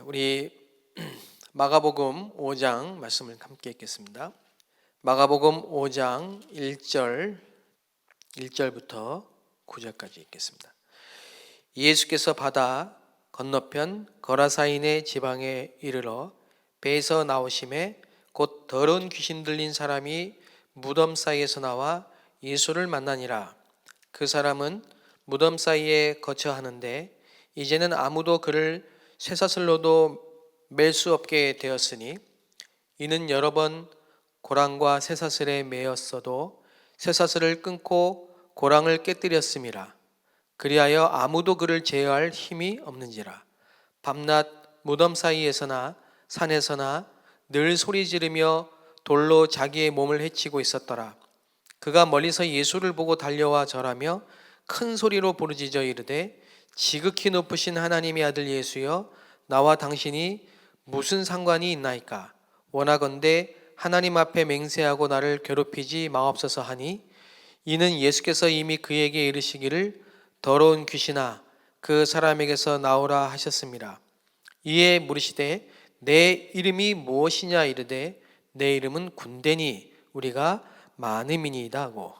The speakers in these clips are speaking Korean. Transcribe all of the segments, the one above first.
우리 마가복음 5장 말씀을 함께 읽겠습니다. 마가복음 5장 1절부터 9절까지 읽겠습니다. 예수께서 바다 건너편 거라사인의 지방에 이르러 배에서 나오심에 곧 더러운 귀신 들린 사람이 무덤 사이에서 나와 예수를 만나니라. 그 사람은 무덤 사이에 거처하는데 이제는 아무도 그를 쇠사슬로도 맬 수 없게 되었으니 이는 여러 번 고랑과 쇠사슬에 매였어도 쇠사슬을 끊고 고랑을 깨뜨렸음이라. 그리하여 아무도 그를 제어할 힘이 없는지라. 밤낮 무덤 사이에서나 산에서나 늘 소리 지르며 돌로 자기의 몸을 해치고 있었더라. 그가 멀리서 예수를 보고 달려와 절하며 큰 소리로 부르짖어 이르되 지극히 높으신 하나님의 아들 예수여, 나와 당신이 무슨 상관이 있나이까? 원하건대 하나님 앞에 맹세하고 나를 괴롭히지 마옵소서 하니, 이는 예수께서 이미 그에게 이르시기를 더러운 귀신아 그 사람에게서 나오라 하셨습니다. 이에 물으시되 내 이름이 무엇이냐 이르되 내 이름은 군대니 우리가 많음이니이다 하고.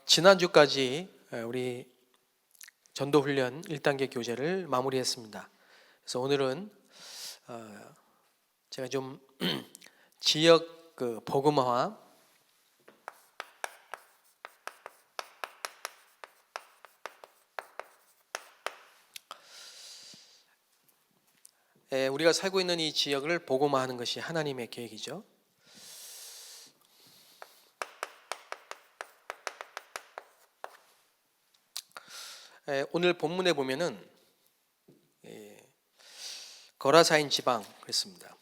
지난주까지 우리 전도훈련 1단계 교재를 마무리했습니다. 그래서 오늘은 제가 좀 지역 복음화 우리가 살고 있는 이 지역을 복음화하는 것이 하나님의 계획이죠. 오늘 본문에 보면은 거라사인 지방 그랬습니다.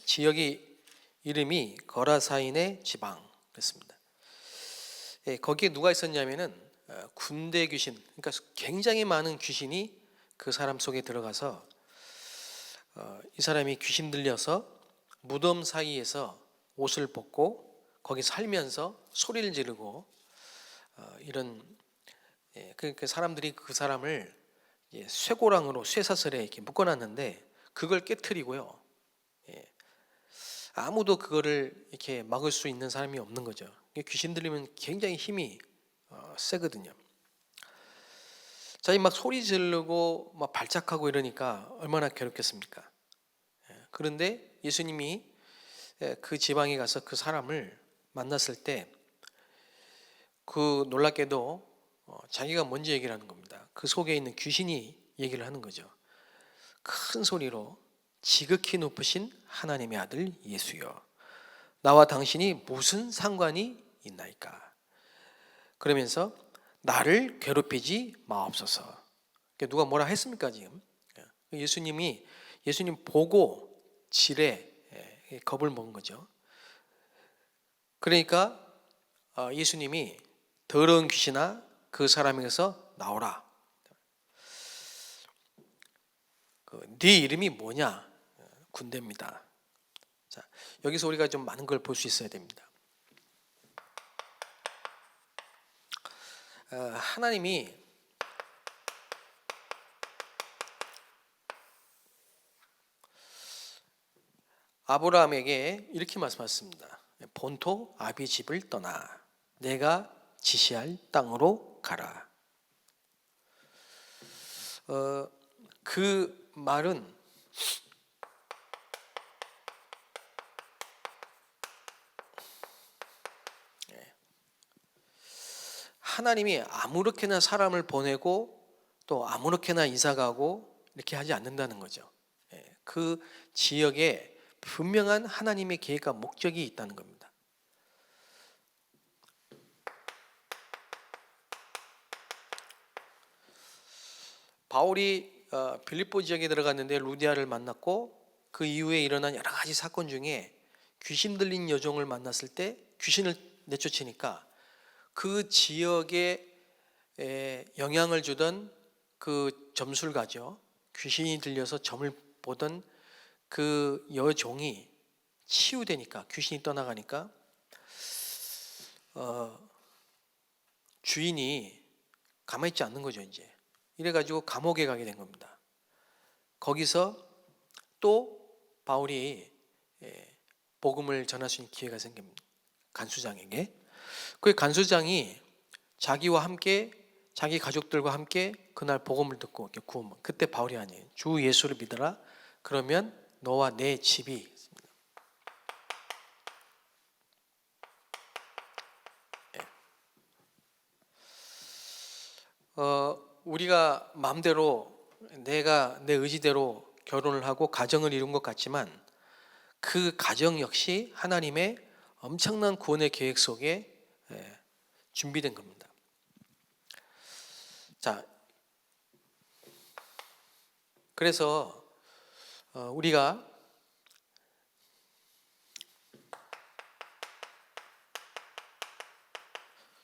지역이 이름이 거라사인의 지방 그랬습니다. 거기에 누가 있었냐면은 군대 귀신, 그러니까 굉장히 많은 귀신이 그 사람 속에 들어가서 이 사람이 귀신 들려서 무덤 사이에서 옷을 벗고 거기 살면서 소리를 지르고 이런 그 사람들이 그 사람을 쇠고랑으로 쇠사슬에 이렇게 묶어놨는데 그걸 깨트리고요. 아무도 그거를 이렇게 막을 수 있는 사람이 없는 거죠. 귀신 들리면 굉장히 힘이 세거든요. 자, 막 소리 지르고 막 발작하고 이러니까 얼마나 괴롭겠습니까? 그런데 예수님이 그 지방에 가서 그 사람을 만났을 때 그 놀랍게도 자기가 먼저 얘기를 하는 겁니다. 그 속에 있는 귀신이 얘기를 하는 거죠. 큰 소리로 지극히 높으신 하나님의 아들 예수여, 나와 당신이 무슨 상관이 있나이까? 그러면서 나를 괴롭히지 마옵소서. 누가 뭐라 했습니까 지금? 예수님 보고 지레 겁을 먹은 거죠. 그러니까 예수님이 더러운 귀신아 그 사람에게서 나오라. 네 이름이 뭐냐? 군대입니다. 자, 여기서 우리가 좀 많은 걸 볼 수 있어야 됩니다. 하나님이 아브라함에게 이렇게 말씀하셨습니다. 본토 아비 집을 떠나 내가 지시할 땅으로 가라. 그 말은 하나님이 아무렇게나 사람을 보내고 또 아무렇게나 이사가고 이렇게 하지 않는다는 거죠. 그 지역에 분명한 하나님의 계획과 목적이 있다는 겁니다. 바울이 빌립보 지역에 들어갔는데 루디아를 만났고 그 이후에 일어난 여러 가지 사건 중에 귀신 들린 여종을 만났을 때 귀신을 내쫓으니까 그 지역에 영향을 주던 그 점술가죠. 귀신이 들려서 점을 보던 그 여종이 치유되니까, 귀신이 떠나가니까 주인이 가만히 있지 않는 거죠. 이제 이래가지고 감옥에 가게 된 겁니다. 거기서 또 바울이 복음을 전할 수 있는 기회가 생깁니다. 간수장에게. 그 간수장이 자기와 함께 자기 가족들과 함께 그날 복음을 듣고 구원. 그때 바울이 아니에요. 주 예수를 믿어라. 그러면 너와 내 집이. 우리가 마음대로 내가 내 의지대로 결혼을 하고 가정을 이룬 것 같지만 그 가정 역시 하나님의 엄청난 구원의 계획 속에 준비된 겁니다. 자, 그래서 우리가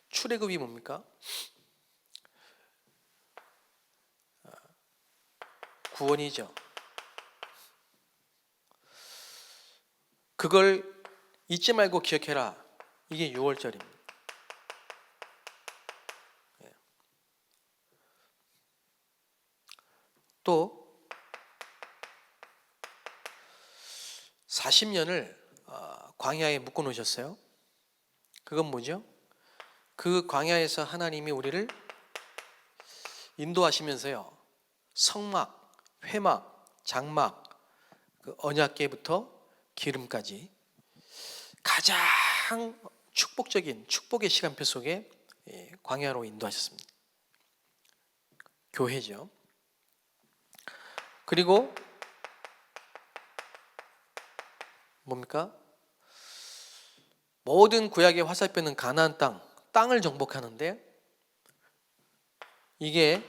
출애굽이 뭡니까? 구원이죠. 그걸 잊지 말고 기억해라. 이게 6월절입니다. 또 40년을 광야에 묶어 놓으셨어요. 그건 뭐죠? 그 광야에서 하나님이 우리를 인도하시면서요. 성막, 회막, 장막, 그 언약궤부터 기름까지 가장 축복적인 축복의 시간표 속에 광야로 인도하셨습니다. 교회죠. 그리고 뭡니까? 모든 구약의 화살표는 가나안 땅을 정복하는데 이게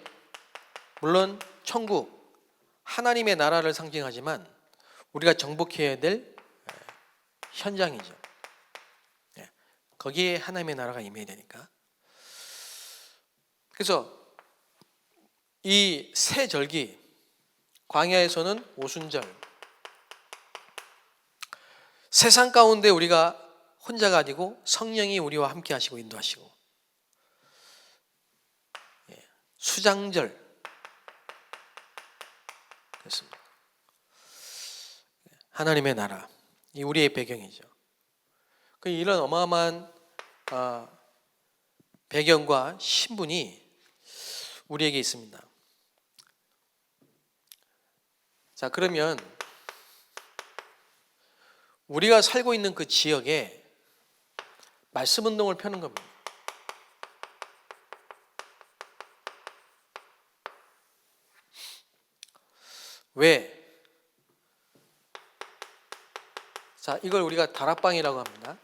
물론 천국, 하나님의 나라를 상징하지만 우리가 정복해야 될 현장이죠. 거기에 하나님의 나라가 임해야 되니까. 그래서 이 새 절기, 광야에서는 오순절, 세상 가운데 우리가 혼자가 아니고 성령이 우리와 함께 하시고 인도하시고, 수장절, 그렇습니다. 하나님의 나라, 이 우리의 배경이죠. 이런 어마어마한 배경과 신분이 우리에게 있습니다. 자, 그러면 우리가 살고 있는 그 지역에 말씀 운동을 펴는 겁니다. 왜? 자, 이걸 우리가 다락방이라고 합니다.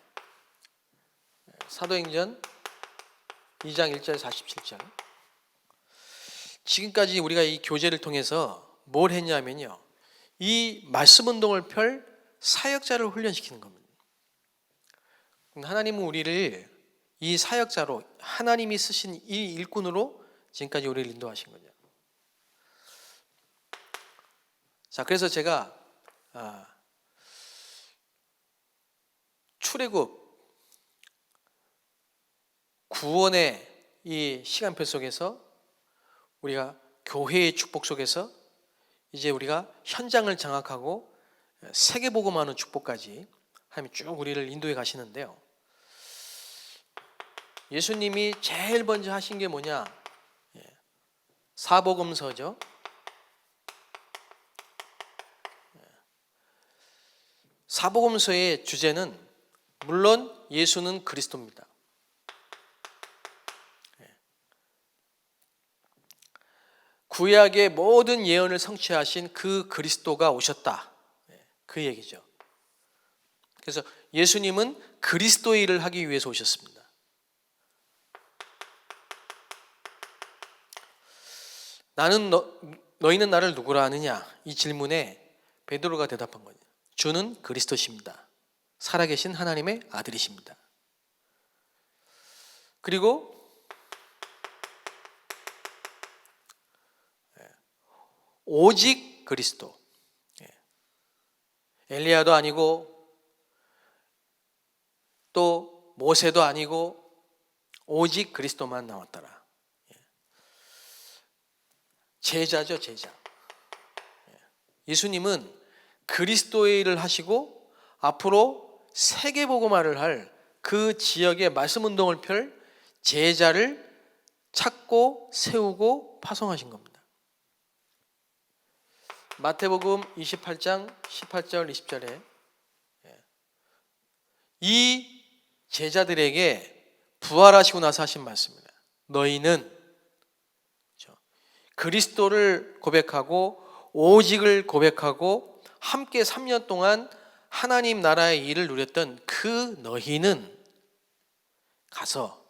사도행전 2장 1절 47절. 지금까지 우리가 이 교제를 통해서 뭘 했냐면요, 이 말씀 운동을 펼 사역자를 훈련시키는 겁니다. 하나님은 우리를 이 사역자로, 하나님이 쓰신 이 일꾼으로 지금까지 우리를 인도하신 거죠. 자, 그래서 제가 출애굽 구원의 이 시간표 속에서 우리가 교회의 축복 속에서 이제 우리가 현장을 장악하고 세계복음하는 축복까지 하나님이 쭉 우리를 인도해 가시는데요. 예수님이 제일 먼저 하신 게 뭐냐? 사복음서죠. 사복음서의 주제는 물론 예수는 그리스도입니다. 구약의 모든 예언을 성취하신 그 그리스도가 오셨다. 그 얘기죠. 그래서 예수님은 그리스도의 일을 하기 위해서 오셨습니다. 너희는 나를 누구라 하느냐? 이 질문에 베드로가 대답한 거예요. 주는 그리스도십니다. 살아계신 하나님의 아들이십니다. 그리고 오직 그리스도. 엘리야도 아니고 또 모세도 아니고 오직 그리스도만 나왔더라. 제자죠, 제자. 예수님은 그리스도의 일을 하시고 앞으로 세계복음화를 할 그 지역에 말씀 운동을 펼 제자를 찾고 세우고 파송하신 겁니다. 마태복음 28장 18절 20절에 이 제자들에게 부활하시고 나서 하신 말씀입니다. 너희는 그리스도를 고백하고 오직을 고백하고 함께 3년 동안 하나님 나라의 일을 누렸던 그 너희는 가서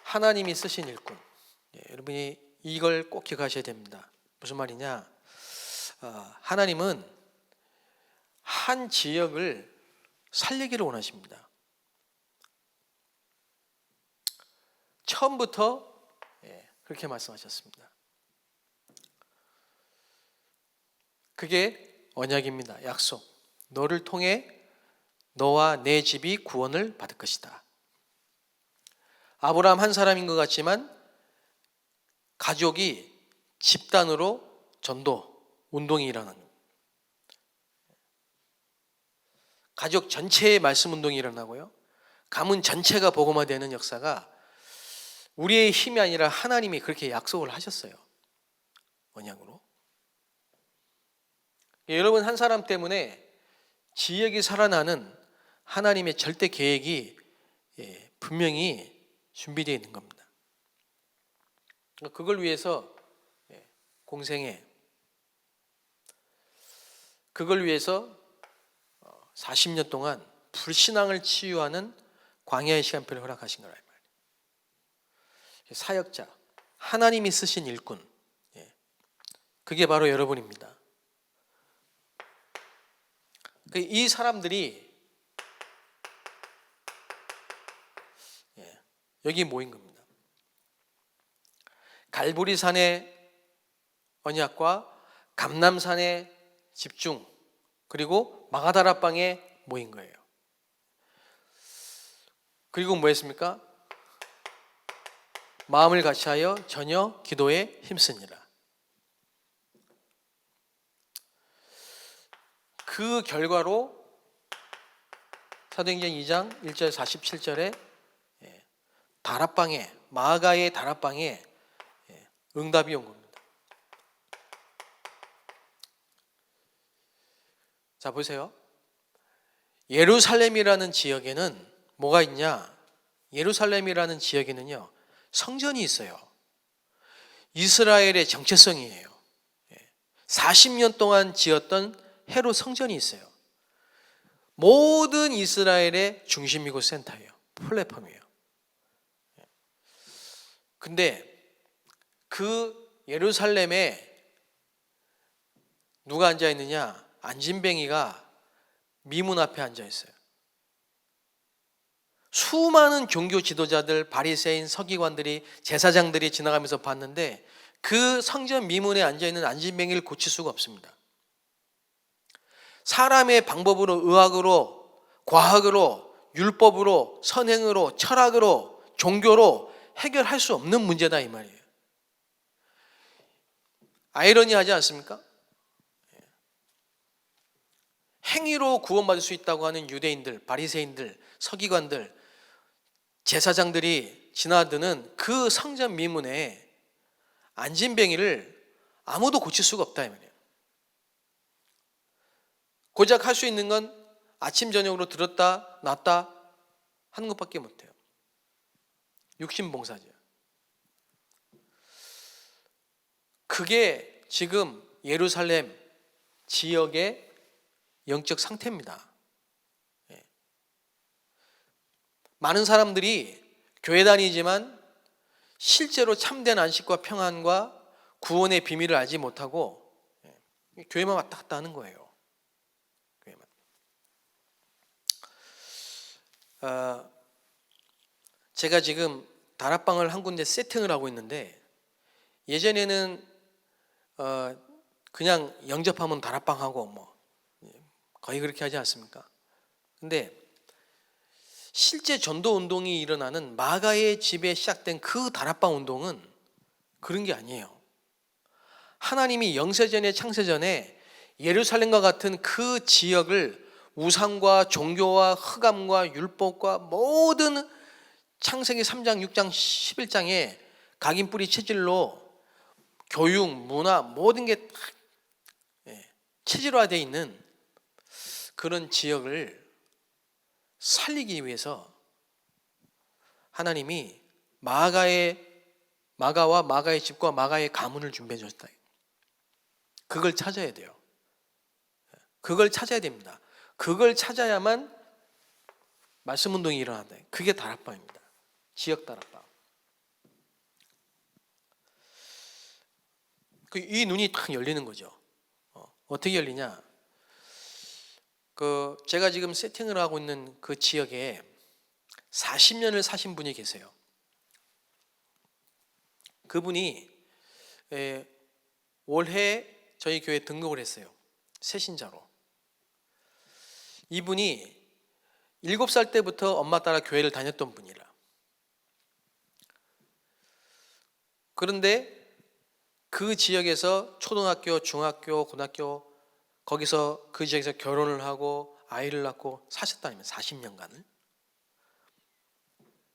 하나님이 쓰신 일꾼, 여러분이 이걸 꼭 기억하셔야 됩니다. 무슨 말이냐? 하나님은 한 지역을 살리기를 원하십니다. 처음부터 그렇게 말씀하셨습니다. 그게 언약입니다. 약속. 너를 통해 너와 내 집이 구원을 받을 것이다. 아브라함 한 사람인 것 같지만 가족이 집단으로 전도 운동이 일어나는, 가족 전체의 말씀 운동이 일어나고요, 가문 전체가 복음화되는 역사가 우리의 힘이 아니라 하나님이 그렇게 약속을 하셨어요. 언약으로. 여러분 한 사람 때문에 지역이 살아나는 하나님의 절대 계획이 분명히 준비되어 있는 겁니다. 그걸 위해서 공생애, 그걸 위해서 40년 동안 불신앙을 치유하는 광야의 시간표를 허락하신 거라 말이에요. 사역자, 하나님이 쓰신 일꾼, 그게 바로 여러분입니다. 이 사람들이 여기 모인 겁니다. 갈보리산의 언약과 감람산의 집중, 그리고 마가다라방에 모인 거예요. 그리고 뭐 했습니까? 마음을 같이하여 전혀 기도에 힘쓰니라. 그 결과로 사도행전 2장 1절 47절에 다락방에, 마가의 다락방에 응답이 온 겁니다. 자, 보세요. 예루살렘이라는 지역에는 뭐가 있냐? 예루살렘이라는 지역에는요, 성전이 있어요. 이스라엘의 정체성이에요. 40년 동안 지었던 헤롯 성전이 있어요. 모든 이스라엘의 중심이고 센터예요. 플랫폼이에요. 근데 그 예루살렘에 누가 앉아 있느냐? 안진뱅이가 미문 앞에 앉아 있어요. 수많은 종교 지도자들, 바리새인, 서기관들이, 제사장들이 지나가면서 봤는데 그 성전 미문에 앉아 있는 안진뱅이를 고칠 수가 없습니다. 사람의 방법으로, 의학으로, 과학으로, 율법으로, 선행으로, 철학으로, 종교로 해결할 수 없는 문제다 이 말이에요. 아이러니하지 않습니까? 행위로 구원받을 수 있다고 하는 유대인들, 바리새인들, 서기관들, 제사장들이 지나드는 그 성전 미문에 안진뱅이를 아무도 고칠 수가 없다 이 말이에요. 고작 할 수 있는 건 아침 저녁으로 들었다 놨다 하는 것밖에 못해요. 육신봉사죠. 그게 지금 예루살렘 지역의 영적 상태입니다. 많은 사람들이 교회 다니지만 실제로 참된 안식과 평안과 구원의 비밀을 알지 못하고 교회만 왔다 갔다 하는 거예요. 제가 지금 다락방을 한 군데 세팅을 하고 있는데, 예전에는 그냥 영접하면 다락방하고 뭐 거의 그렇게 하지 않습니까? 근데 실제 전도 운동이 일어나는 마가의 집에 시작된 그 다락방 운동은 그런 게 아니에요. 하나님이 영세전에 창세전에 예루살렘과 같은 그 지역을 우상과 종교와 흑암과 율법과 모든 창세기 3장, 6장, 11장에 각인 뿌리 체질로 교육, 문화 모든 게 체질화되어 있는 그런 지역을 살리기 위해서 하나님이 마가와 마가의 집과 마가의 가문을 준비해 줬다. 그걸 찾아야 돼요. 그걸 찾아야 됩니다. 그걸 찾아야만 말씀 운동이 일어난다. 그게 다락방입니다. 지역 다락방. 이 눈이 탁 열리는 거죠. 어떻게 열리냐? 제가 지금 세팅을 하고 있는 그 지역에 40년을 사신 분이 계세요. 그분이 올해 저희 교회에 등록을 했어요. 새신자로. 이분이 7살 때부터 엄마 따라 교회를 다녔던 분이라. 그런데 그 지역에서 초등학교, 중학교, 고등학교 거기서 그 지역에서 결혼을 하고 아이를 낳고 사셨다면 40년간을.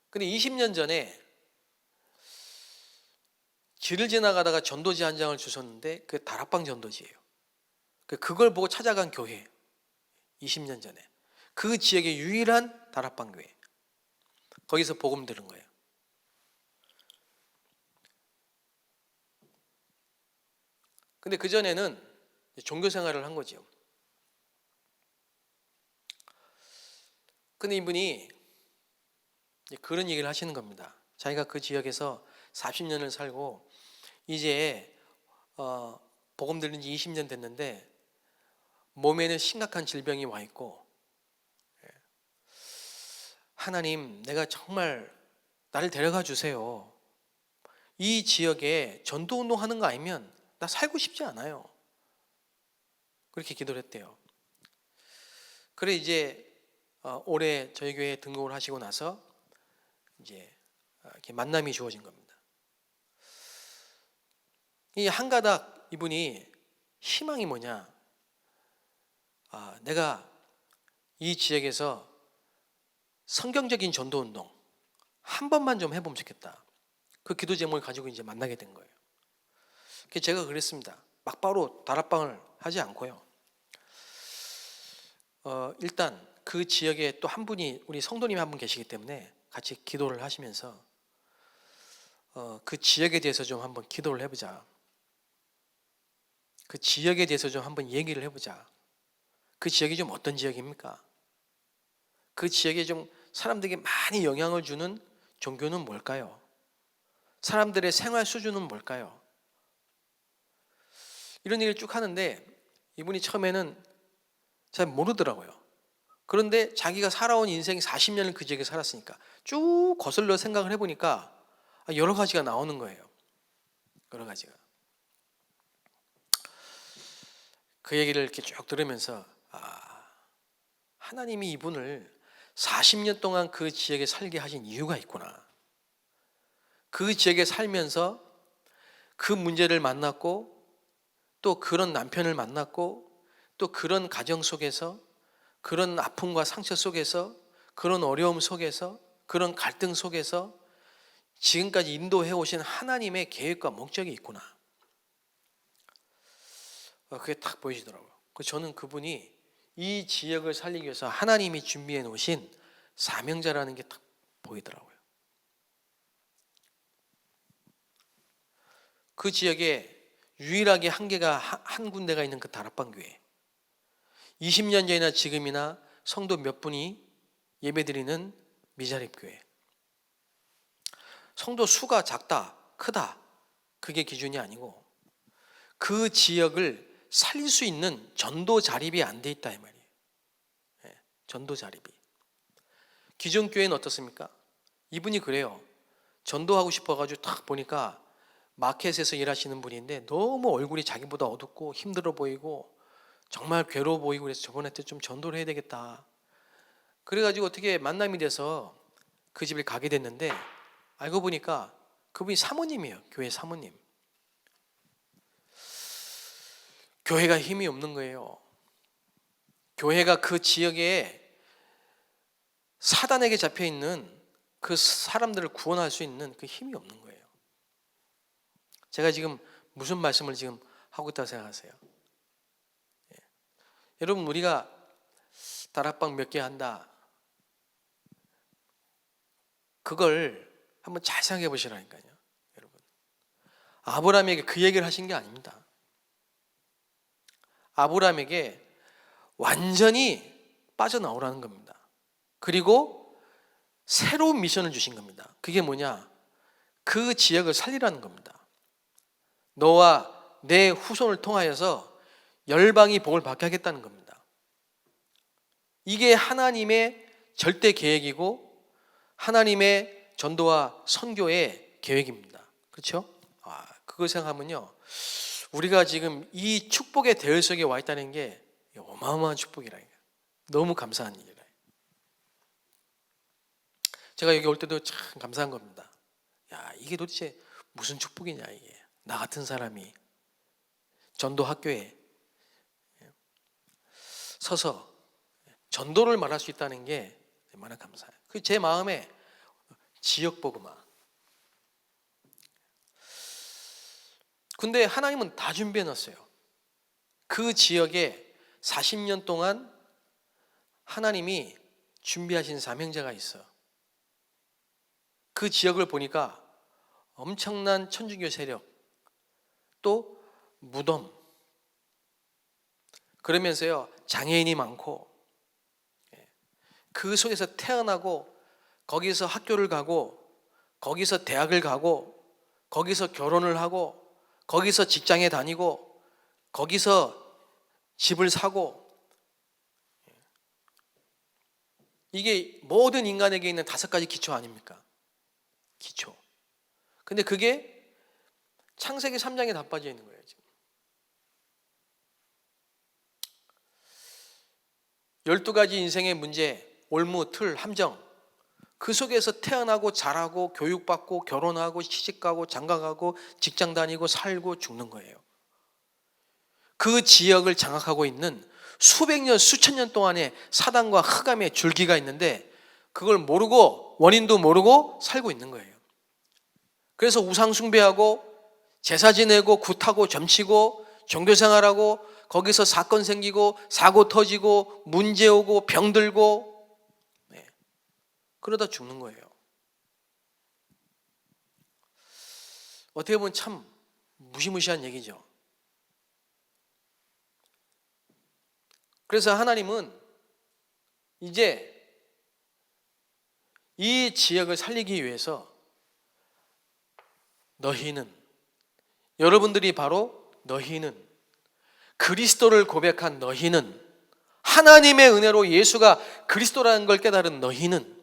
근데 20년 전에 길을 지나가다가 전도지 한 장을 주셨는데 그 다락방 전도지예요. 그걸 보고 찾아간 교회. 20년 전에 그 지역의 유일한 다락방 교회. 거기서 복음 들은 거예요. 근데 그전에는 종교 생활을 한 거죠. 근데 이분이 그런 얘기를 하시는 겁니다. 자기가 그 지역에서 40년을 살고 이제 복음 들린 지 20년 됐는데 몸에는 심각한 질병이 와 있고, 하나님, 내가 정말 나를 데려가 주세요. 이 지역에 전도 운동하는 거 아니면 나 살고 싶지 않아요. 그렇게 기도를 했대요. 그래 이제 올해 저희 교회에 등록을 하시고 나서 이제 이렇게 만남이 주어진 겁니다. 이 한 가닥 이분이 희망이 뭐냐? 내가 이 지역에서 성경적인 전도 운동 한 번만 좀 해보면 좋겠다. 그 기도 제목을 가지고 이제 만나게 된 거예요. 제가 그랬습니다. 막바로 다락방을 하지 않고요. 일단 그 지역에 또 한 분이 우리 성도님이 한 분 계시기 때문에 같이 기도를 하시면서 그 지역에 대해서 좀 한번 기도를 해보자. 그 지역에 대해서 좀 한번 얘기를 해보자. 그 지역이 좀 어떤 지역입니까? 그 지역에 좀 사람들에게 많이 영향을 주는 종교는 뭘까요? 사람들의 생활 수준은 뭘까요? 이런 얘기를 쭉 하는데 이분이 처음에는 잘 모르더라고요. 그런데 자기가 살아온 인생이 40년을 그 지역에 살았으니까 쭉 거슬러 생각을 해보니까 여러 가지가 나오는 거예요. 여러 가지가. 그 얘기를 이렇게 쭉 들으면서 하나님이 이분을 40년 동안 그 지역에 살게 하신 이유가 있구나. 그 지역에 살면서 그 문제를 만났고 또 그런 남편을 만났고 또 그런 가정 속에서 그런 아픔과 상처 속에서 그런 어려움 속에서 그런 갈등 속에서 지금까지 인도해 오신 하나님의 계획과 목적이 있구나. 그게 딱 보이시더라고요. 저는 그분이 이 지역을 살리기 위해서 하나님이 준비해 놓으신 사명자라는 게 딱 보이더라고요. 그 지역에 유일하게 한 군데가 있는 그 다락방 교회. 20년 전이나 지금이나 성도 몇 분이 예배드리는 미자립 교회. 성도 수가 작다, 크다, 그게 기준이 아니고 그 지역을 살릴 수 있는 전도 자립이 안 돼 있다 이 말이에요. 전도 자립이. 기존 교회는 어떻습니까? 이분이 그래요. 전도하고 싶어가지고 딱 보니까 마켓에서 일하시는 분인데 너무 얼굴이 자기보다 어둡고 힘들어 보이고 정말 괴로워 보이고 그래서 저번에 좀 전도를 해야 되겠다. 그래가지고 어떻게 만남이 돼서 그 집을 가게 됐는데 알고 보니까 그분이 사모님이에요. 교회 사모님. 교회가 힘이 없는 거예요. 교회가 그 지역에 사단에게 잡혀 있는 그 사람들을 구원할 수 있는 그 힘이 없는 거예요. 제가 지금 무슨 말씀을 지금 하고 있다고 생각하세요? 예. 여러분, 우리가 다락방 몇 개 한다. 그걸 한번 잘 생각해 보시라니까요. 여러분, 아브라함에게 그 얘기를 하신 게 아닙니다. 아브라함에게 완전히 빠져나오라는 겁니다. 그리고 새로운 미션을 주신 겁니다. 그게 뭐냐? 그 지역을 살리라는 겁니다. 너와 내 후손을 통하여서 열방이 복을 받게 하겠다는 겁니다. 이게 하나님의 절대 계획이고 하나님의 전도와 선교의 계획입니다. 그렇죠? 그걸 생각하면요, 우리가 지금 이 축복의 대열 속에 와 있다는 게 어마어마한 축복이라니까. 너무 감사한 일이라. 제가 여기 올 때도 참 감사한 겁니다. 야, 이게 도대체 무슨 축복이냐, 이게. 나 같은 사람이 전도 학교에 서서 전도를 말할 수 있다는 게 얼마나 감사해요. 그 제 마음에 지역 복음화. 근데 하나님은 다 준비해 놨어요. 그 지역에 40년 동안 하나님이 준비하신 사명자가 있어요. 그 지역을 보니까 엄청난 천주교 세력, 또 무덤, 그러면서요 장애인이 많고, 그 속에서 태어나고 거기서 학교를 가고 거기서 대학을 가고 거기서 결혼을 하고 거기서 직장에 다니고 거기서 집을 사고, 이게 모든 인간에게 있는 5가지 기초 아닙니까? 기초. 근데 그게 창세기 3장에 다 빠져 있는 거예요. 지금 12가지 인생의 문제, 올무, 틀, 함정, 그 속에서 태어나고 자라고 교육받고 결혼하고 시집가고 장가가고 직장 다니고 살고 죽는 거예요. 그 지역을 장악하고 있는 수백 년, 수천 년 동안의 사단과 흑암의 줄기가 있는데 그걸 모르고, 원인도 모르고 살고 있는 거예요. 그래서 우상 숭배하고 제사 지내고 굿하고 점치고 종교생활하고 거기서 사건 생기고 사고 터지고 문제 오고 병들고, 그러다 죽는 거예요. 어떻게 보면 참 무시무시한 얘기죠. 그래서 하나님은 이제 이 지역을 살리기 위해서 너희는, 여러분들이 바로 너희는, 그리스도를 고백한 너희는, 하나님의 은혜로 예수가 그리스도라는 걸 깨달은 너희는,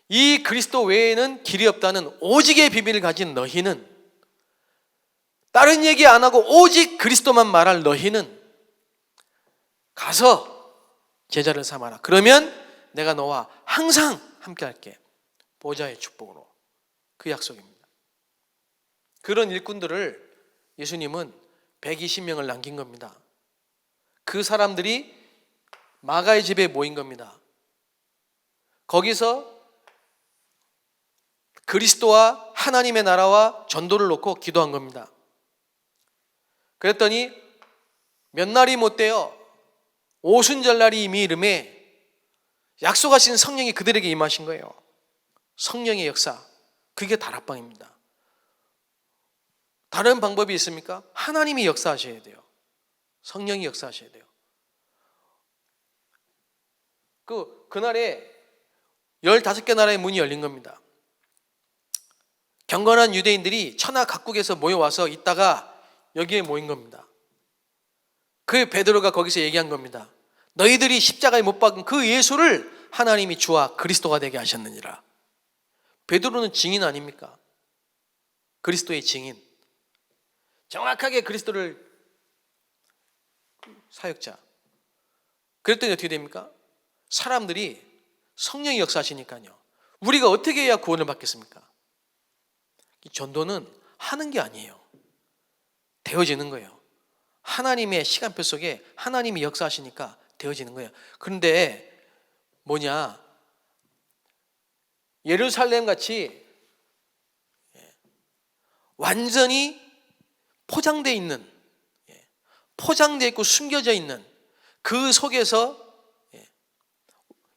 이 그리스도 외에는 길이 없다는 오직의 비밀을 가진 너희는, 다른 얘기 안 하고 오직 그리스도만 말할 너희는 가서 제자를 삼아라. 그러면 내가 너와 항상 함께 할게. 보좌의 축복으로. 그 약속입니다. 그런 일꾼들을 예수님은 120명을 남긴 겁니다. 그 사람들이 마가의 집에 모인 겁니다. 거기서 그리스도와 하나님의 나라와 전도를 놓고 기도한 겁니다. 그랬더니 몇 날이 못 돼요. 오순절날이 이미 이름에 약속하신 성령이 그들에게 임하신 거예요. 성령의 역사, 그게 다락방입니다. 다른 방법이 있습니까? 하나님이 역사하셔야 돼요. 성령이 역사하셔야 돼요. 그날에 15개 나라의 문이 열린 겁니다. 경건한 유대인들이 천하 각국에서 모여와서 있다가 여기에 모인 겁니다. 그 베드로가 거기서 얘기한 겁니다. 너희들이 십자가에 못 박은 그 예수를 하나님이 주와 그리스도가 되게 하셨느니라. 베드로는 증인 아닙니까? 그리스도의 증인. 정확하게 그리스도를 사역자. 그랬더니 어떻게 됩니까? 사람들이 성령이 역사하시니까요. 우리가 어떻게 해야 구원을 받겠습니까? 이 전도는 하는 게 아니에요. 되어지는 거예요. 하나님의 시간표 속에 하나님이 역사하시니까 되어지는 거예요. 그런데 뭐냐? 예루살렘 같이 완전히 포장되어 있는, 포장되어 있고 숨겨져 있는 그 속에서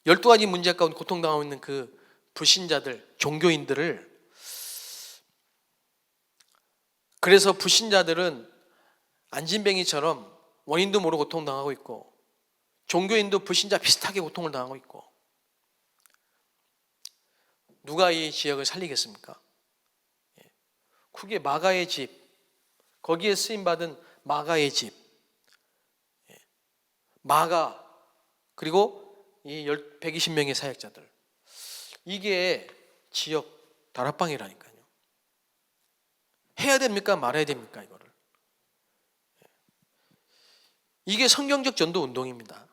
12가지 문제 가운데 고통당하고 있는 그 불신자들, 종교인들을, 그래서 불신자들은 안진뱅이처럼 원인도 모르고 고통당하고 있고, 종교인도 불신자 비슷하게 고통을 당하고 있고, 누가 이 지역을 살리겠습니까? 그게 마가의 집, 거기에 쓰임받은 마가의 집, 마가, 그리고 이 120명의 사역자들, 이게 지역 다락방이라니까요. 해야 됩니까? 말아야 됩니까? 이거를. 이게 성경적 전도 운동입니다.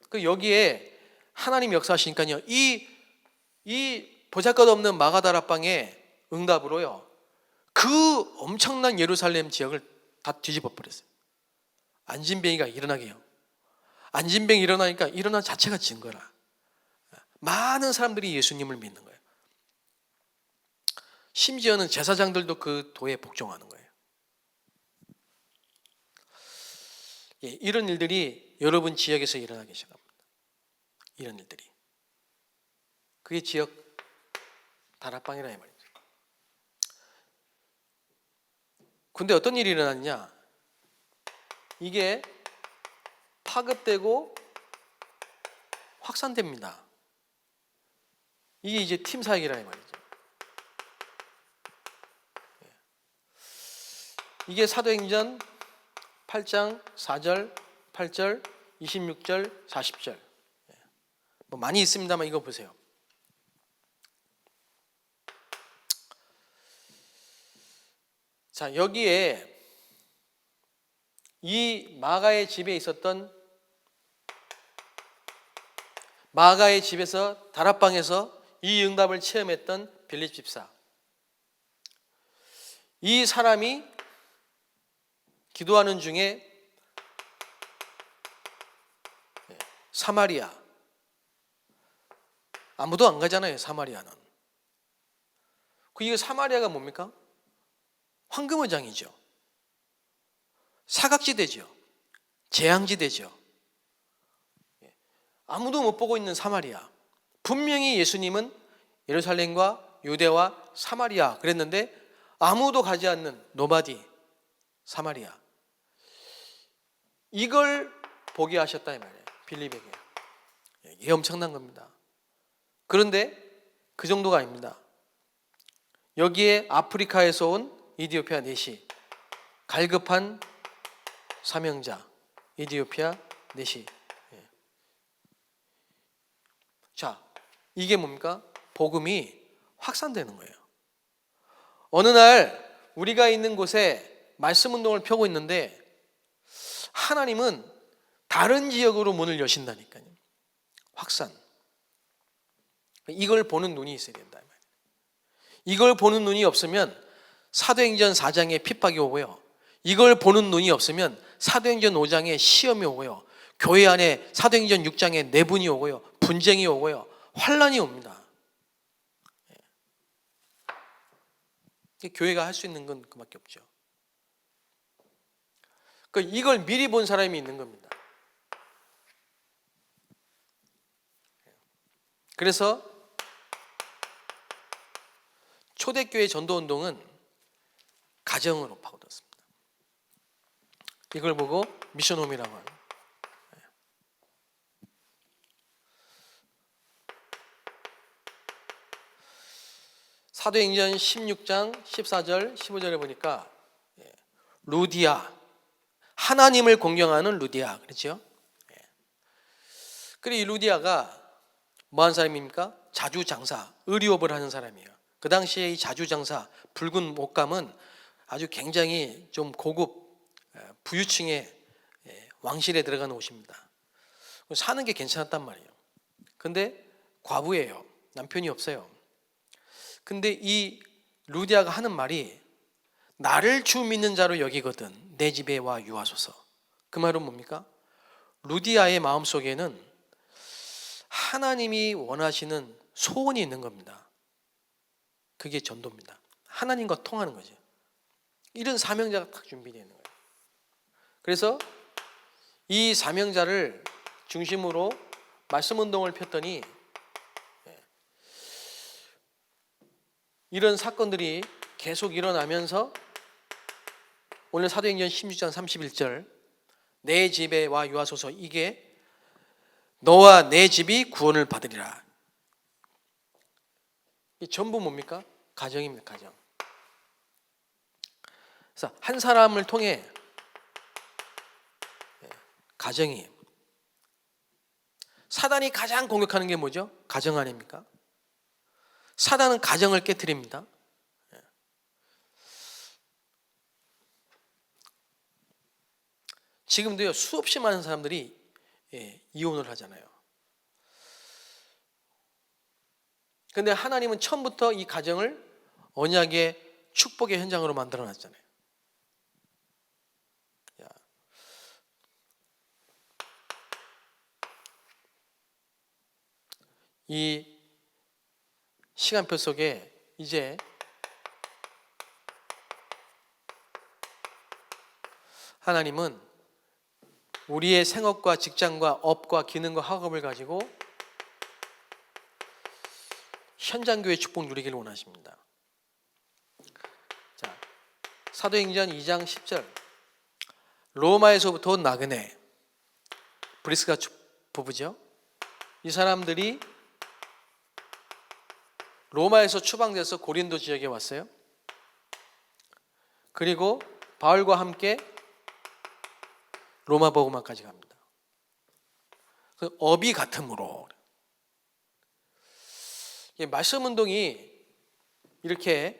그 여기에 하나님 역사하시니까요. 이 보잘것없는 마가 다락방의 응답으로요, 그 엄청난 예루살렘 지역을 다 뒤집어 버렸어요. 안진뱅이가 일어나게 해요. 안진뱅이 일어나니까 일어난 자체가 증거라. 많은 사람들이 예수님을 믿는 거예요. 심지어는 제사장들도 그 도에 복종하는 거예요. 이런 일들이 여러분 지역에서 일어나기 시작합니다. 이런 일들이. 그게 지역 다락방이라 이 말이죠. 근데 어떤 일이 일어났냐? 이게 파급되고 확산됩니다. 이게 이제 팀 사역이라 이 말이죠. 이게 사도행전 8장 4절, 8절, 26절, 40절. 뭐 많이 있습니다만 이거 보세요. 자, 여기에 이 마가의 집에 있었던, 마가의 집에서 다락방에서 이 응답을 체험했던 빌립 집사, 이 사람이 기도하는 중에 사마리아, 아무도 안 가잖아요. 사마리아는. 이거 사마리아가 뭡니까? 황금어장이죠. 사각지대죠. 재앙지대죠. 아무도 못 보고 있는 사마리아. 분명히 예수님은 예루살렘과 유대와 사마리아 그랬는데 아무도 가지 않는 노바디, 사마리아. 이걸 보게 하셨다 이 말이에요. 빌립에게. 이게 엄청난 겁니다. 그런데 그 정도가 아닙니다. 여기에 아프리카에서 온 이디오피아 넷이, 갈급한 사명자 이디오피아 넷이. 자, 이게 뭡니까? 복음이 확산되는 거예요. 어느 날 우리가 있는 곳에 말씀 운동을 펴고 있는데 하나님은 다른 지역으로 문을 여신다니까요. 확산. 이걸 보는 눈이 있어야 된다. 이걸 보는 눈이 없으면 사도행전 4장에 핍박이 오고요. 이걸 보는 눈이 없으면 사도행전 5장에 시험이 오고요. 교회 안에 사도행전 6장에 내분이 오고요. 분쟁이 오고요. 환란이 옵니다. 교회가 할 수 있는 건 그밖에 없죠. 이걸 미리 본 사람이 있는 겁니다. 그래서 초대교회 전도운동은 가정으로 파고들었습니다. 이걸 보고 미션홈이라고 하는. 사도행전 16장 14절 15절에 보니까 루디아, 하나님을 공경하는 루디아 그렇죠? 그리고 이 루디아가 뭐한 사람입니까? 자주장사, 의류업을 하는 사람이에요. 그 당시에 이 자주장사, 붉은 옷감은 아주 굉장히 좀 고급 부유층의 왕실에 들어가는 옷입니다. 사는 게 괜찮았단 말이에요. 근데 과부예요. 남편이 없어요. 근데 이 루디아가 하는 말이 나를 주 믿는 자로 여기거든 내 집에 와 유하소서. 그 말은 뭡니까? 루디아의 마음속에는 하나님이 원하시는 소원이 있는 겁니다. 그게 전도입니다. 하나님과 통하는 거죠. 이런 사명자가 딱 준비되어 있는 거예요. 그래서 이 사명자를 중심으로 말씀 운동을 폈더니 이런 사건들이 계속 일어나면서 오늘 사도행전 16장 31절 내 집에 와 유하소서, 이게 너와 내 집이 구원을 받으리라. 이 전부 뭡니까? 가정입니다. 가정. 그래서 한 사람을 통해 가정이, 사단이 가장 공격하는 게 뭐죠? 가정 아닙니까? 사단은 가정을 깨트립니다. 지금도요, 수없이 많은 사람들이 이혼을 하잖아요. 근데 하나님은 처음부터 이 가정을 언약의 축복의 현장으로 만들어 놨잖아요. 이 시간표 속에 이제 하나님은 우리의 생업과 직장과 업과 기능과 학업을 가지고 현장교회 축복 누리기를 원하십니다. 자, 사도행전 2장 10절 로마에서부터 온 나그네 브리스가 부부죠. 이 사람들이 로마에서 추방돼서 고린도 지역에 왔어요. 그리고 바울과 함께 로마 복음화까지 갑니다. 그 업이 같으므로 말씀 운동이 이렇게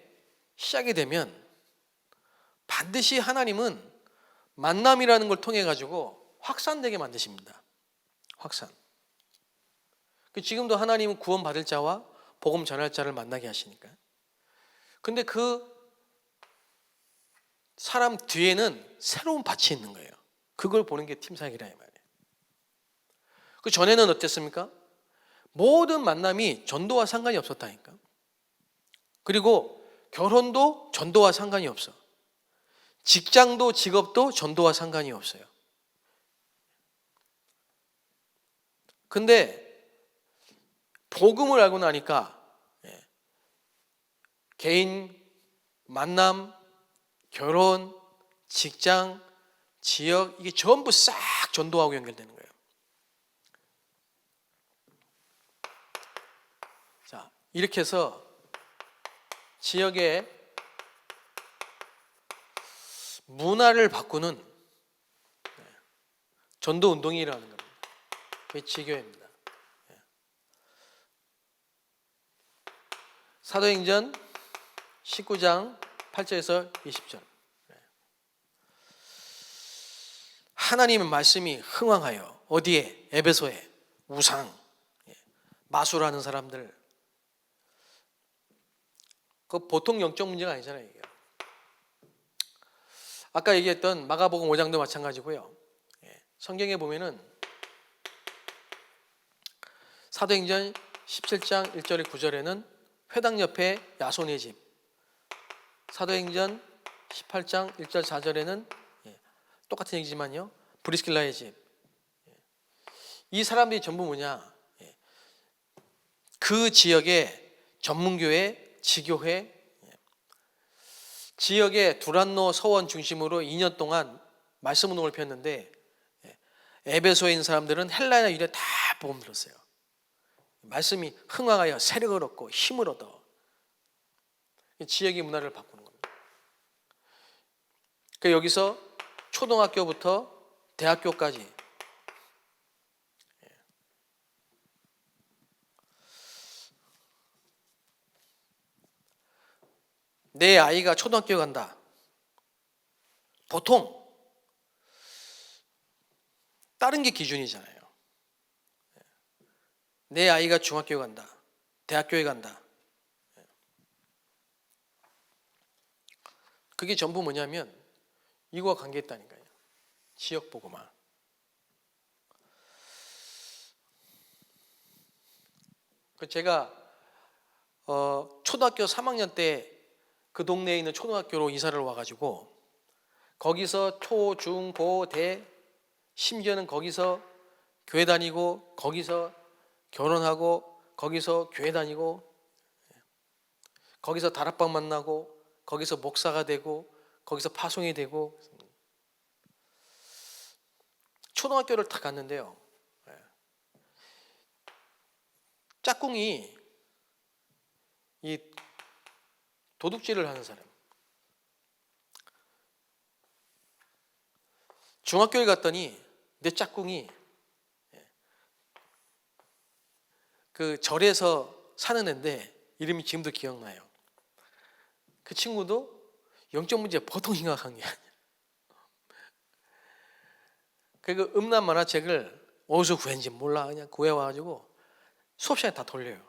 시작이 되면 반드시 하나님은 만남이라는 걸 통해 가지고 확산되게 만드십니다. 확산. 지금도 하나님은 구원 받을 자와 복음 전할 자를 만나게 하시니까. 근데 그 사람 뒤에는 새로운 밭이 있는 거예요. 그걸 보는 게 팀사역이라 이 말이에요. 그 전에는 어땠습니까? 모든 만남이 전도와 상관이 없었다니까. 그리고 결혼도 전도와 상관이 없어. 직장도 직업도 전도와 상관이 없어요. 근데 복음을 알고 나니까 개인, 만남, 결혼, 직장, 지역, 이게 전부 싹 전도하고 연결되는 거예요. 자, 이렇게 해서 지역의 문화를 바꾸는 전도 운동이라는 겁니다. 그게 지교회입니다. 사도행전 19장 8절에서 20절 하나님의 말씀이 흥왕하여 어디에? 에베소에 우상, 마술하는 사람들. 그 보통 영적 문제가 아니잖아요. 이게. 아까 얘기했던 마가복음 5장도 마찬가지고요. 성경에 보면은 사도행전 17장 1절에 9절에는 회당 옆에 야손의 집, 사도행전 18장 1절 4절에는 똑같은 얘기지만요, 브리스길라의 집. 이 사람들이 전부 뭐냐? 그 지역의 전문교회, 지교회, 지역의 두란노 서원 중심으로 2년 동안 말씀 운동을 폈는데 에베소에 있는 사람들은 헬라나 유대 다 복음 들었어요. 말씀이 흥황하여 세력을 얻고 힘을 얻어 지역의 문화를 바꾸는 겁니다. 그러니까 여기서 초등학교부터 대학교까지 내 아이가 초등학교 간다. 보통 다른 게 기준이잖아요. 내 아이가 중학교에 간다, 대학교에 간다. 그게 전부 뭐냐면 이거와 관계있다니까요. 지역 보고만. 제가 초등학교 3학년 때 그 동네에 있는 초등학교로 이사를 와가지고 거기서 초, 중, 고, 대, 심지어는 거기서 교회 다니고 거기서 결혼하고 거기서 교회 다니고 거기서 다락방 만나고 거기서 목사가 되고 거기서 파송이 되고 초등학교를 다 갔는데요. 짝꿍이 이 도둑질을 하는 사람. 중학교에 갔더니 내 짝꿍이 그 절에서 사는 애인데 이름이 지금도 기억나요. 그 친구도 영적 문제 보통 심각한 게 아니야. 그 음란 만화책을 어디서 구했는지 몰라. 그냥 구해와가지고 수업 시간에 다 돌려요.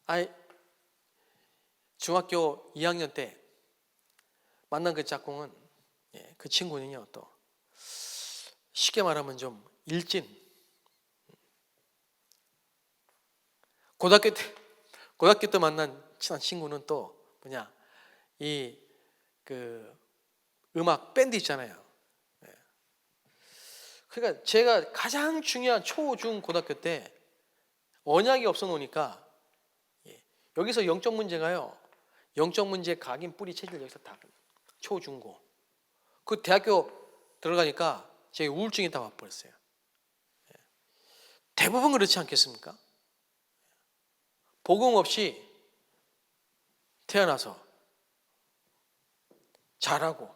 아니, 중학교 2학년 때 만난 그 짝꿍은, 그 친구는요, 또 쉽게 말하면 좀 일진. 고등학교 때 만난 친한 친구는 또 뭐냐, 이 그 음악 밴드 있잖아요. 그러니까 제가 가장 중요한 초, 중, 고등학교 때 언약이 없어 놓으니까 여기서 영적 문제가요. 영적 문제 각인 뿌리 체질 여기서 다 초, 중, 고. 그 대학교 들어가니까 제 우울증이 다 와버렸어요. 대부분 그렇지 않겠습니까? 복음 없이 태어나서 잘하고,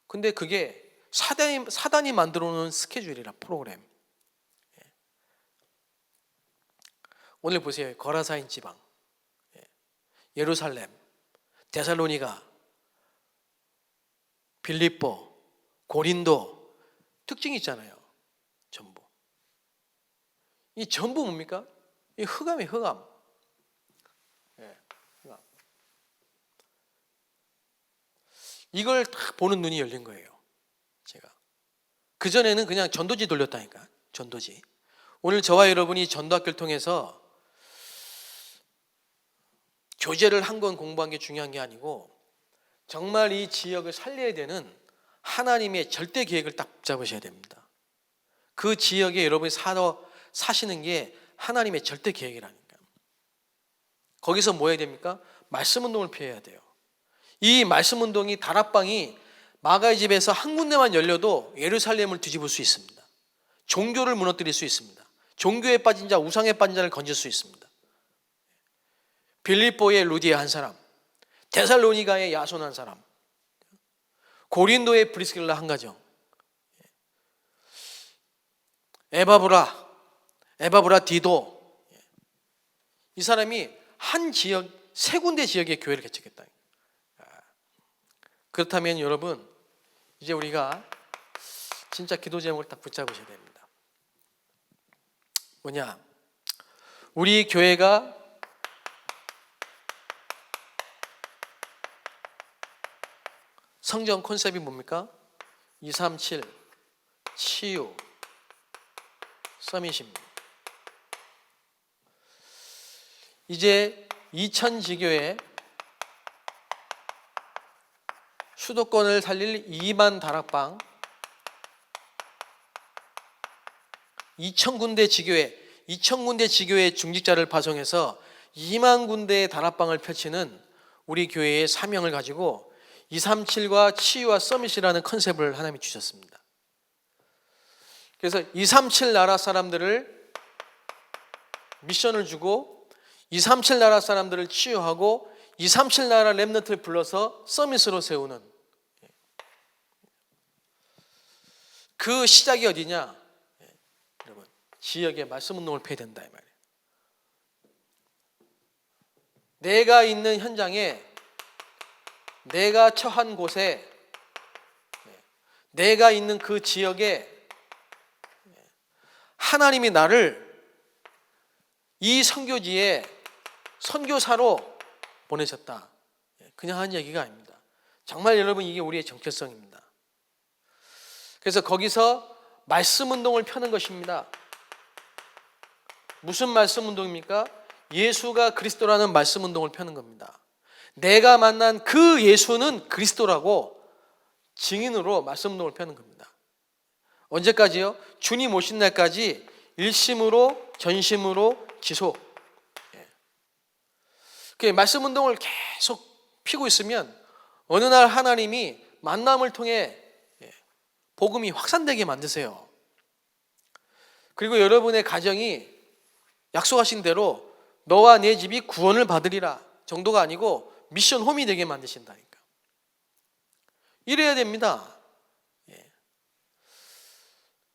근데 그게 사단이 만들어 놓은 스케줄이라, 프로그램. 오늘 보세요. 거라사인 지방, 예루살렘, 데살로니가, 빌립보, 고린도 특징이 있잖아요. 전부. 이 전부 뭡니까? 이 흑암이에요. 흑암. 흑암. 이걸 딱 보는 눈이 열린 거예요. 제가 그전에는 그냥 전도지 돌렸다니까. 전도지. 오늘 저와 여러분이 전도학교를 통해서 교재를 한 권 공부한 게 중요한 게 아니고 정말 이 지역을 살려야 되는 하나님의 절대 계획을 딱 붙잡으셔야 됩니다. 그 지역에 여러분이 사시는 게 하나님의 절대 계획이라니까. 거기서 뭐 해야 됩니까? 말씀 운동을 펴야 돼요. 이 말씀 운동이, 다락방이 마가의 집에서 한 군데만 열려도 예루살렘을 뒤집을 수 있습니다. 종교를 무너뜨릴 수 있습니다. 종교에 빠진 자, 우상에 빠진 자를 건질 수 있습니다. 빌립보의 루디아 한 사람, 데살로니가의 야손 한 사람, 고린도의 브리스길라 한 가정, 에바브라 디도, 이 사람이 한 지역, 세 군데 지역의 교회를 개척했다. 그렇다면 여러분, 이제 우리가 진짜 기도 제목을 딱 붙잡으셔야 됩니다. 뭐냐? 우리 교회가 성전 콘셉트이 뭡니까? 237 치유 서밋입니다. 이제 2000지교회 수도권을 살릴 2만 다락방, 2000군데 지교회 중직자를 파송해서 2만 군데의 다락방을 펼치는 우리 교회의 사명을 가지고 237과 치유와 서밋이라는 컨셉을 하나님이 주셨습니다. 그래서 237 나라 사람들을 미션을 주고 237 나라 사람들을 치유하고 237 나라 렘넌트를 불러서 서밋으로 세우는, 그 시작이 어디냐? 여러분, 지역에 말씀 운동을 펴야 된다 이 말이에요. 내가 있는 현장에, 내가 처한 곳에, 내가 있는 그 지역에 하나님이 나를 이 선교지에 선교사로 보내셨다. 그냥 한 얘기가 아닙니다. 정말 여러분, 이게 우리의 정체성입니다. 그래서 거기서 말씀 운동을 펴는 것입니다. 무슨 말씀 운동입니까? 예수가 그리스도라는 말씀 운동을 펴는 겁니다. 내가 만난 그 예수는 그리스도라고 증인으로 말씀 운동을 펴는 겁니다. 언제까지요? 주님 오신 날까지 일심으로 전심으로 지속. 그 말씀 운동을 계속 피고 있으면 어느 날 하나님이 만남을 통해 복음이 확산되게 만드세요. 그리고 여러분의 가정이 약속하신 대로 너와 내 집이 구원을 받으리라 정도가 아니고 미션 홈이 되게 만드신다니까. 이래야 됩니다.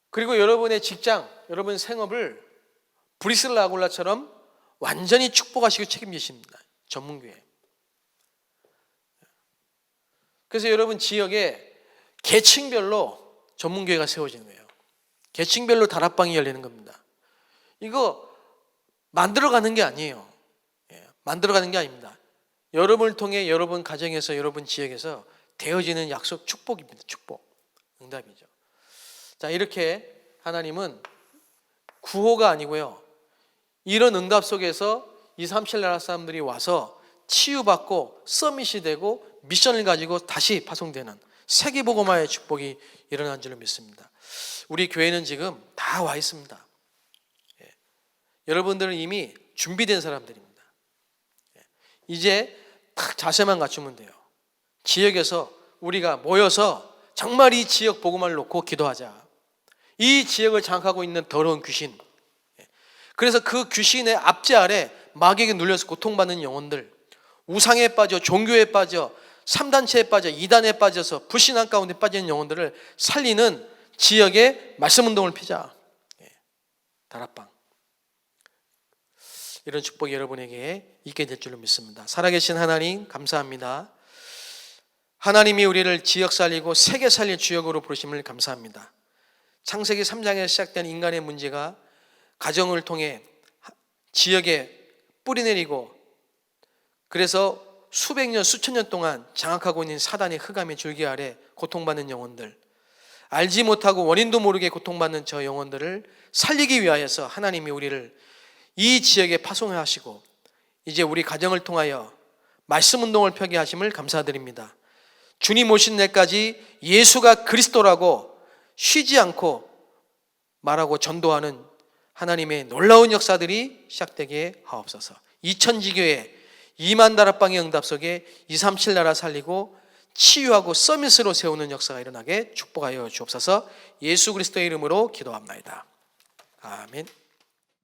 그리고 여러분의 직장, 여러분 생업을 브리슬라 아굴라처럼 완전히 축복하시고 책임지십니다. 전문교회. 그래서 여러분 지역에 계층별로 전문교회가 세워지는 거예요. 계층별로 다락방이 열리는 겁니다. 이거 만들어가는 게 아니에요. 만들어가는 게 아닙니다. 여러분을 통해 여러분 가정에서 여러분 지역에서 되어지는 약속, 축복입니다. 축복. 응답이죠. 자, 이렇게 하나님은 구호가 아니고요, 이런 응답 속에서 237 나라 사람들이 와서 치유받고 서밋이 되고 미션을 가지고 다시 파송되는 세계복음화의 축복이 일어난 줄로 믿습니다. 우리 교회는 지금 다 와 있습니다. 여러분들은 이미 준비된 사람들입니다. 이제 딱 자세만 갖추면 돼요. 지역에서 우리가 모여서 정말 이 지역 복음화를 놓고 기도하자. 이 지역을 장악하고 있는 더러운 귀신, 그래서 그 귀신의 압제 아래 마귀에게 눌려서 고통받는 영혼들, 우상에 빠져 종교에 빠져 3단체에 빠져 2단에 빠져서 불신앙 가운데 빠지는 영혼들을 살리는 지역에 말씀 운동을 피자. 다락방. 이런 축복이 여러분에게 있게 될 줄로 믿습니다. 살아계신 하나님 감사합니다. 하나님이 우리를 지역 살리고 세계 살릴 주역으로 부르심을 감사합니다. 창세기 3장에 시작된 인간의 문제가 가정을 통해 지역에 뿌리내리고, 그래서 수백 년 수천 년 동안 장악하고 있는 사단의 흑암의 줄기 아래 고통받는 영혼들, 알지 못하고 원인도 모르게 고통받는 저 영혼들을 살리기 위하여서 하나님이 우리를 이 지역에 파송해 하시고 이제 우리 가정을 통하여 말씀 운동을 펴게 하심을 감사드립니다. 주님 오신 날까지 예수가 그리스도라고 쉬지 않고 말하고 전도하는 하나님의 놀라운 역사들이 시작되게 하옵소서. 2000지교회 2만 다락방의 응답 속에 237 나라 살리고 치유하고 서밋으로 세우는 역사가 일어나게 축복하여 주옵소서. 예수 그리스도의 이름으로 기도합나이다. 아멘.